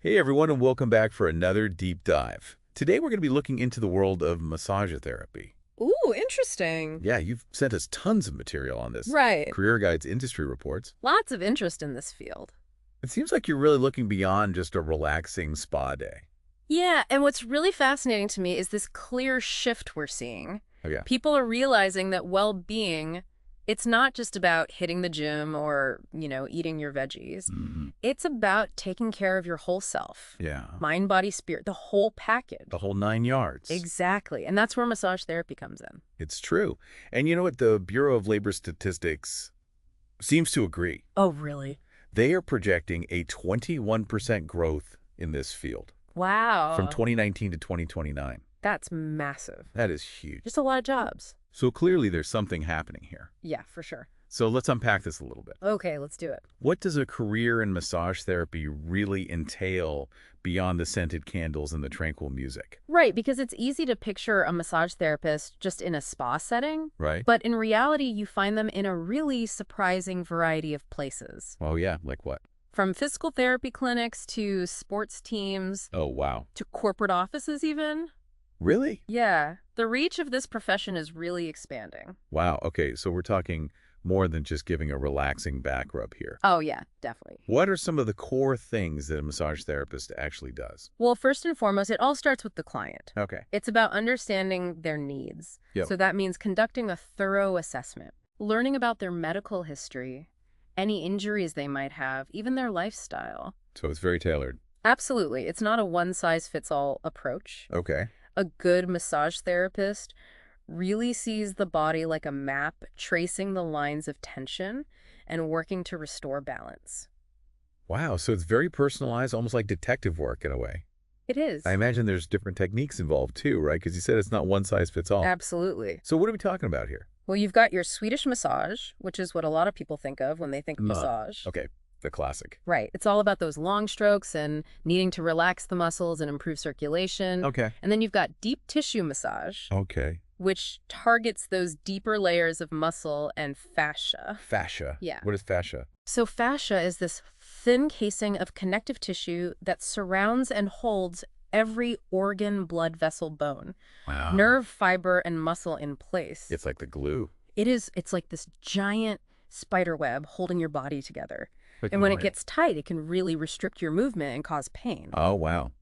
Hey everyone, and welcome back for another deep dive. Today we're going to be looking into the world of massage therapy. Ooh, interesting. Yeah, you've sent us tons of material on this. Right. Career Guide's industry reports. Lots of interest in this field. It seems like you're really looking beyond just a relaxing spa day. Yeah, and what's really fascinating to me is this clear shift we're seeing. Oh yeah. People are realizing that well-being, it's not just about hitting the gym or, eating your veggies. It's about taking care of your whole self. Yeah. Mind, body, spirit, the whole package. The whole 9 yards. Exactly. And that's where massage therapy comes in. It's true. And you know what? The Bureau of Labor Statistics seems to agree. Oh, really? They are projecting a 21% growth in this field. Wow. From 2019 to 2029. That's massive. That is huge. Just a lot of jobs. So clearly there's something happening here. Yeah, for sure. So let's unpack this a little bit. Okay, let's do it. What does a career in massage therapy really entail beyond the scented candles and the tranquil music? Right, because it's easy to picture a massage therapist just in a spa setting. Right? But in reality, you find them in a really surprising variety of places. Oh, yeah. Like what? From physical therapy clinics to sports teams Oh, wow. to corporate offices even. Really? Yeah, the reach of this profession is really expanding. Wow. Okay, so we're talking more than just giving a relaxing back rub here. Oh, yeah, definitely. What are some of the core things that a massage therapist actually does? Well, first and foremost, it all starts with the client. Okay. It's about understanding their needs. Yep. So that means conducting a thorough assessment, learning about their medical history, any injuries they might have, even their lifestyle. So it's very tailored. Absolutely. It's not a one-size-fits-all approach. Okay. A good massage therapist really sees the body like a map, tracing the lines of tension and working to restore balance. Wow. So it's very personalized, almost like detective work in a way. It is. I imagine there's different techniques involved too, right? Because you said it's not one size fits all. Absolutely. So what are we talking about here? Well, you've got your Swedish massage, which is what a lot of people think of when they think massage. Okay. The classic. Right. It's all about those long strokes and needing to relax the muscles and improve circulation. Okay. And then you've got deep tissue massage, Okay. which targets those deeper layers of muscle and fascia. Fascia. Yeah. What is fascia? So fascia is this thin casing of connective tissue that surrounds and holds every organ, blood vessel, bone, Wow. nerve, fiber, and muscle in place. It's like the glue. It's like this giant spider web holding your body together. And when it gets tight, it can really restrict your movement and cause pain. Oh, wow.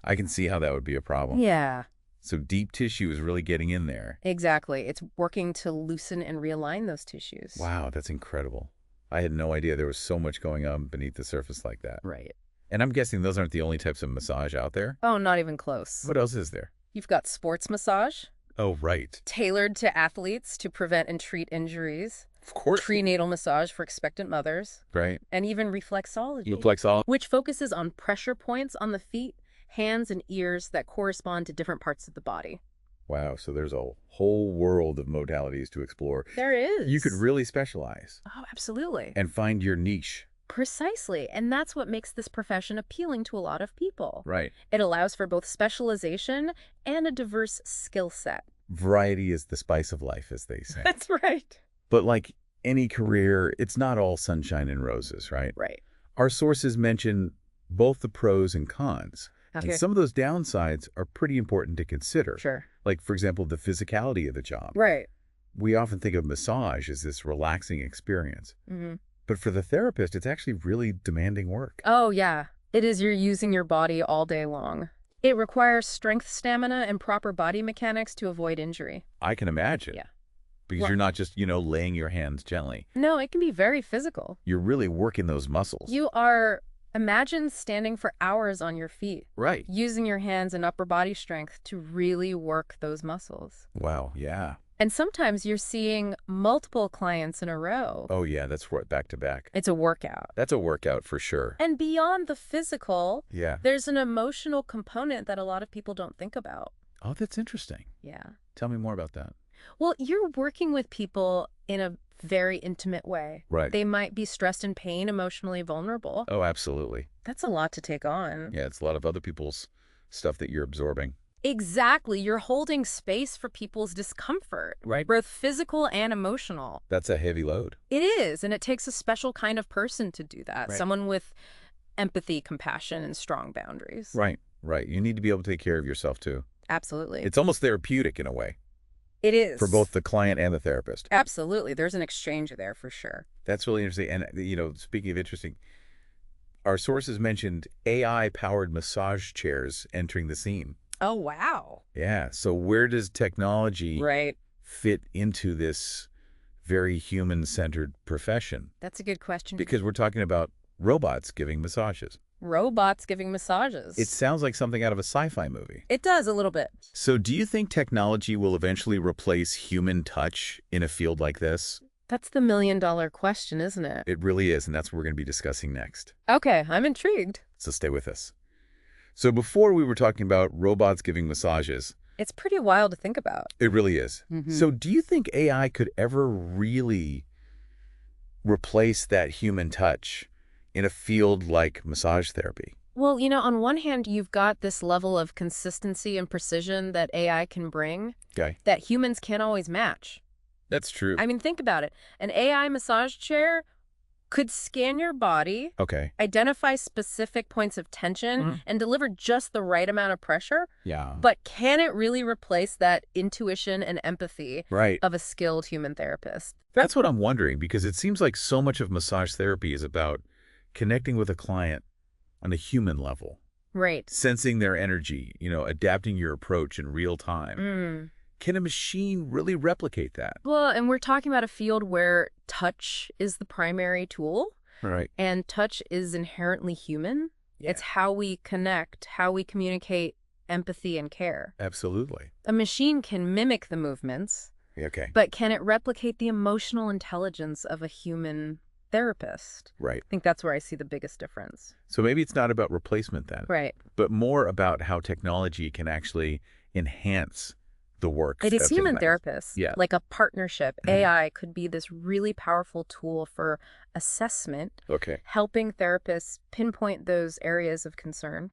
I can see how that would be a problem. Yeah, So deep tissue is really getting in there. exactly. It's working to loosen and realign those tissues. Wow, that's incredible. I had no idea there was so much going on beneath the surface like that. Right. And I'm guessing those aren't the only types of massage out there. Oh, not even close. What else is there? You've got sports massage, Oh, right. tailored to athletes to prevent and treat injuries. Of course. Prenatal massage for expectant mothers. Right. And even reflexology, Reflexology. which focuses on pressure points on the feet, hands, and ears that correspond to different parts of the body. Wow, so there's a whole world of modalities to explore. There is. You could really specialize Oh, absolutely. and find your niche. Precisely. And that's what makes this profession appealing to a lot of people. Right. It allows for both specialization and a diverse skill set. Variety is the spice of life, as they say. That's right. But like any career, it's not all sunshine and roses, right? Right. Our sources mention both the pros and cons. Okay. And some of those downsides are pretty important to consider. Sure. Like, for example, the physicality of the job. Right. We often think of massage as this relaxing experience. Mm-hmm. But for the therapist, it's actually really demanding work. Oh, yeah. It is. You're using your body all day long. It requires strength, stamina, and proper body mechanics to avoid injury. I can imagine. Yeah. Because Well- you're not just, laying your hands gently. No, it can be very physical. You're really working those muscles. Imagine standing for hours on your feet, Right. using your hands and upper body strength to really work those muscles. Wow, yeah. And sometimes you're seeing multiple clients in a row. Oh, yeah, that's right, back to back. It's a workout. That's a workout for sure. And beyond the physical, Yeah. there's an emotional component that a lot of people don't think about. Oh, that's interesting. Yeah. Tell me more about that. Well, you're working with people in a very intimate way. Right. They might be stressed and pain, emotionally vulnerable. Oh, absolutely. That's a lot to take on. Yeah, it's a lot of other people's stuff that you're absorbing. Exactly. You're holding space for people's discomfort, Right. both physical and emotional. That's a heavy load. It is, and it takes a special kind of person to do that. Right. Someone with empathy, compassion, and strong boundaries. Right, right. You need to be able to take care of yourself, too. Absolutely. It's almost therapeutic in a way It is. for both the client and the therapist. Absolutely. There's an exchange there for sure. That's really interesting. And, speaking of interesting, our sources mentioned AI-powered massage chairs entering the scene. Oh, wow. Yeah. So where does technology Right. fit into this very human-centered profession? That's a good question. Because we're talking about robots giving massages. Robots giving massages. It sounds like something out of a sci-fi movie. It does a little bit. So do you think technology will eventually replace human touch in a field like this? That's the million-dollar question, isn't it? It really is, and that's what we're going to be discussing next. Okay, I'm intrigued. So stay with us. So before we were talking about robots giving massages. It's pretty wild to think about. It really is. Mm-hmm. So do you think AI could ever really replace that human touch in a field like massage therapy? Well, on one hand, you've got this level of consistency and precision that AI can bring that humans can't always match. That's true. I mean, think about it. An AI massage chair could scan your body, identify specific points of tension, and deliver just the right amount of pressure. Yeah. But can it really replace that intuition and empathy of a skilled human therapist? That's what I'm wondering, because it seems like so much of massage therapy is about connecting with a client on a human level. Right. Sensing their energy, adapting your approach in real time. Can a machine really replicate that? Well, and we're talking about a field where touch is the primary tool. Right. And touch is inherently human. Yeah. It's how we connect, how we communicate empathy and care. Absolutely. A machine can mimic the movements, but can it replicate the emotional intelligence of a human therapist? Right. I think that's where I see the biggest difference. So maybe it's not about replacement then. Right. But more about how technology can actually enhance the work. It is human therapists. Yeah. Like a partnership. AI could be this really powerful tool for assessment, helping therapists pinpoint those areas of concern.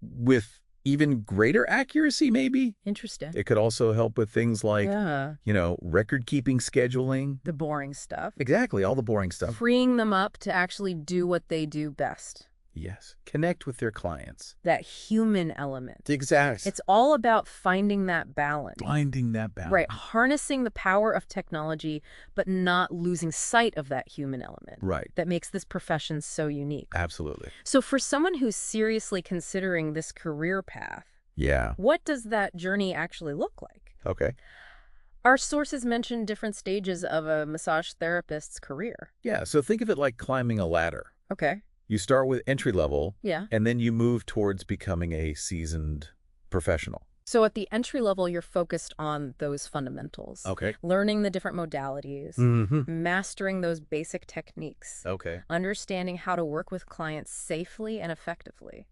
With even greater accuracy, maybe? Interesting. It could also help with things like, record-keeping scheduling. The boring stuff. Exactly, all the boring stuff. Freeing them up to actually do what they do best. Yes. Connect with their clients. That human element. Exactly. It's all about finding that balance. Finding that balance. Right. Harnessing the power of technology, but not losing sight of that human element. Right. That makes this profession so unique. Absolutely. So for someone who's seriously considering this career path, what does that journey actually look like? Okay. Our sources mention different stages of a massage therapist's career. Yeah. So think of it like climbing a ladder. Okay. You start with entry level, and then you move towards becoming a seasoned professional. So at the entry level, you're focused on those fundamentals. Okay. Learning the different modalities, mastering those basic techniques. Okay. Understanding how to work with clients safely and effectively.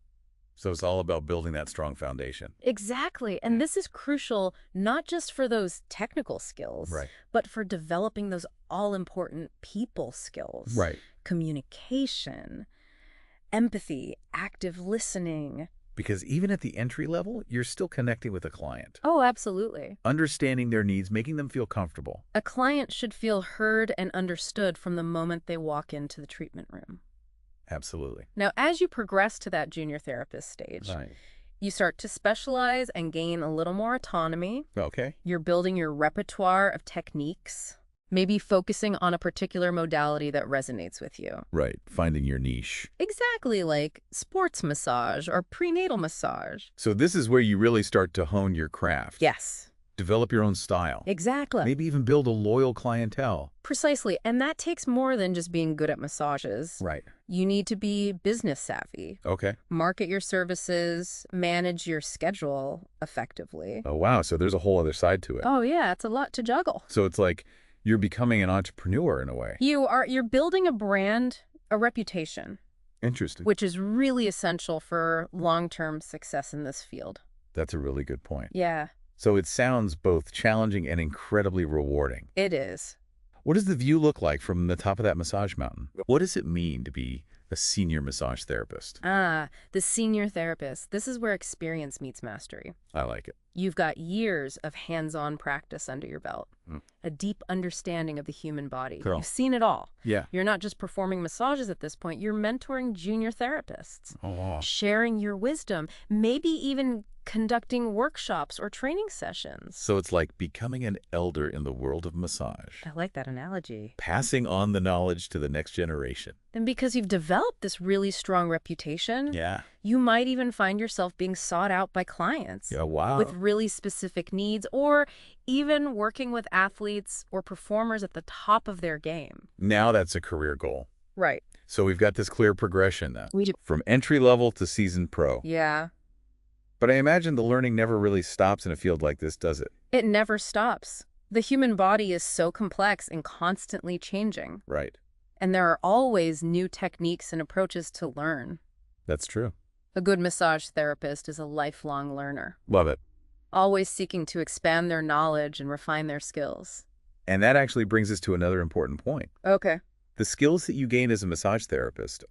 So it's all about building that strong foundation. Exactly. And this is crucial not just for those technical skills, but for developing those all-important people skills. Right. Communication, empathy, active listening. Because even at the entry level, you're still connecting with a client. Oh, absolutely. Understanding their needs, making them feel comfortable. A client should feel heard and understood from the moment they walk into the treatment room. Absolutely. Now, as you progress to that junior therapist stage, you start to specialize and gain a little more autonomy. Okay. You're building your repertoire of techniques. Maybe focusing on a particular modality that resonates with you. Right. Finding your niche. Exactly, like sports massage or prenatal massage. So this is where you really start to hone your craft. Yes. Develop your own style. Exactly. Maybe even build a loyal clientele. Precisely. And that takes more than just being good at massages. Right. You need to be business savvy. Okay. Market your services, manage your schedule effectively. Oh, wow. So there's a whole other side to it. Oh, yeah. It's a lot to juggle. So it's like you're becoming an entrepreneur in a way. You're building a brand, a reputation. Interesting. Which is really essential for long-term success in this field. That's a really good point. Yeah. So it sounds both challenging and incredibly rewarding. It is. What does the view look like from the top of that massage mountain? What does it mean to be A senior massage therapist. Ah, the senior therapist. This is where experience meets mastery. I like it. You've got years of hands-on practice under your belt, Mm. a deep understanding of the human body. Cool. You've seen it all. Yeah. You're not just performing massages at this point, you're mentoring junior therapists, Oh, wow. sharing your wisdom, maybe even conducting workshops or training sessions. So it's like becoming an elder in the world of massage, I like that analogy. passing on the knowledge to the next generation. And because you've developed this really strong reputation, Yeah. you might even find yourself being sought out by clients. Yeah, wow. With really specific needs, or even working with athletes or performers at the top of their game. Now that's a career goal. Right. So we've got this clear progression now, We do. from entry level to seasoned pro. Yeah. But I imagine the learning never really stops in a field like this, does it? It never stops. The human body is so complex and constantly changing. Right. And there are always new techniques and approaches to learn. That's true. A good massage therapist is a lifelong learner, Love it. always seeking to expand their knowledge and refine their skills. And that actually brings us to another important point. Okay. The skills that you gain as a massage therapist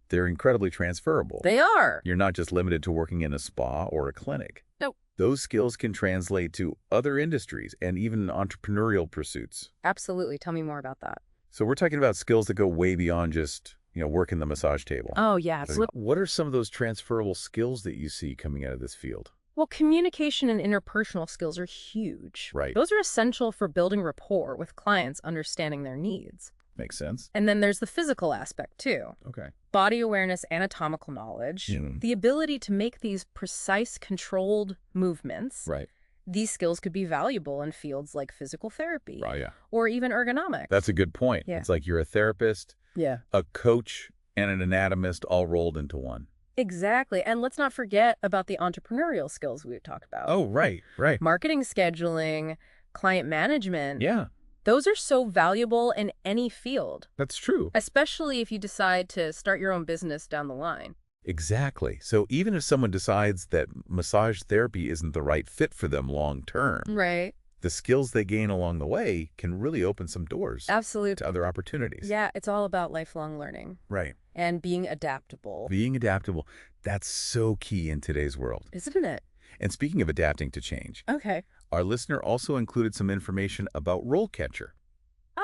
they're incredibly transferable. They are. You're not just limited to working in a spa or a clinic. Nope. Those skills can translate to other industries and even entrepreneurial pursuits. Absolutely. Tell me more about that. So we're talking about skills that go way beyond just, working the massage table. Oh, yeah. What are some of those transferable skills that you see coming out of this field? Well, communication and interpersonal skills are huge. Right. Those are essential for building rapport with clients, understanding their needs. Makes sense. And then there's the physical aspect, too. Okay. Body awareness, anatomical knowledge, the ability to make these precise, controlled movements. Right. These skills could be valuable in fields like physical therapy Oh, yeah. or even ergonomics. That's a good point. Yeah. It's like you're a therapist, Yeah. a coach, and an anatomist all rolled into one. Exactly. And let's not forget about the entrepreneurial skills we talked about. Oh, right. Marketing, scheduling, client management. Yeah, Those are so valuable in any field, that's true. especially if you decide to start your own business down the line. Exactly. So even if someone decides that massage therapy isn't the right fit for them long term, Right. the skills they gain along the way can really open some doors Absolutely. to other opportunities. Yeah, it's all about lifelong learning Right. and being adaptable, Being adaptable, that's so key in today's world. isn't it? And speaking of adapting to change, Okay. our listener also included some information about RoleCatcher,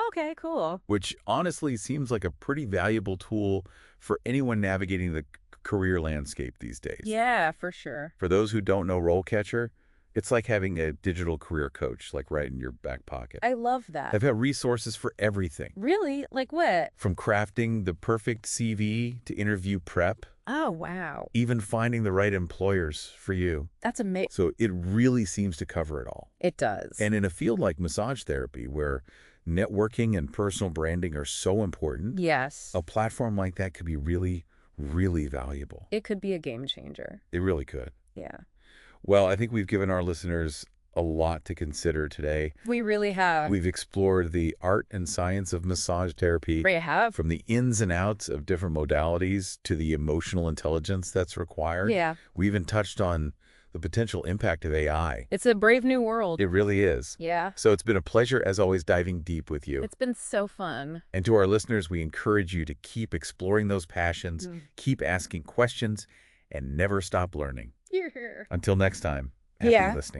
Okay, cool. which honestly seems like a pretty valuable tool for anyone navigating the career landscape these days. Yeah, for sure. For those who don't know RoleCatcher, it's like having a digital career coach, like right in your back pocket. I love that. They've got resources for everything, Really? Like what? from crafting the perfect CV to interview prep, Oh, wow. even finding the right employers for you. That's amazing. So it really seems to cover it all. It does. And in a field like massage therapy, where networking and personal branding are so important, Yes. a platform like that could be really, really valuable. It could be a game changer. It really could. Yeah. Well, I think we've given our listeners a lot to consider today. We really have. We've explored the art and science of massage therapy, We have. from the ins and outs of different modalities to the emotional intelligence that's required. Yeah. We even touched on the potential impact of AI. It's a brave new world. It really is. Yeah. So it's been a pleasure, as always, diving deep with you. It's been so fun. And to our listeners, we encourage you to keep exploring those passions, keep asking questions, and never stop learning. You're here. Until next time, happy Yeah. listening.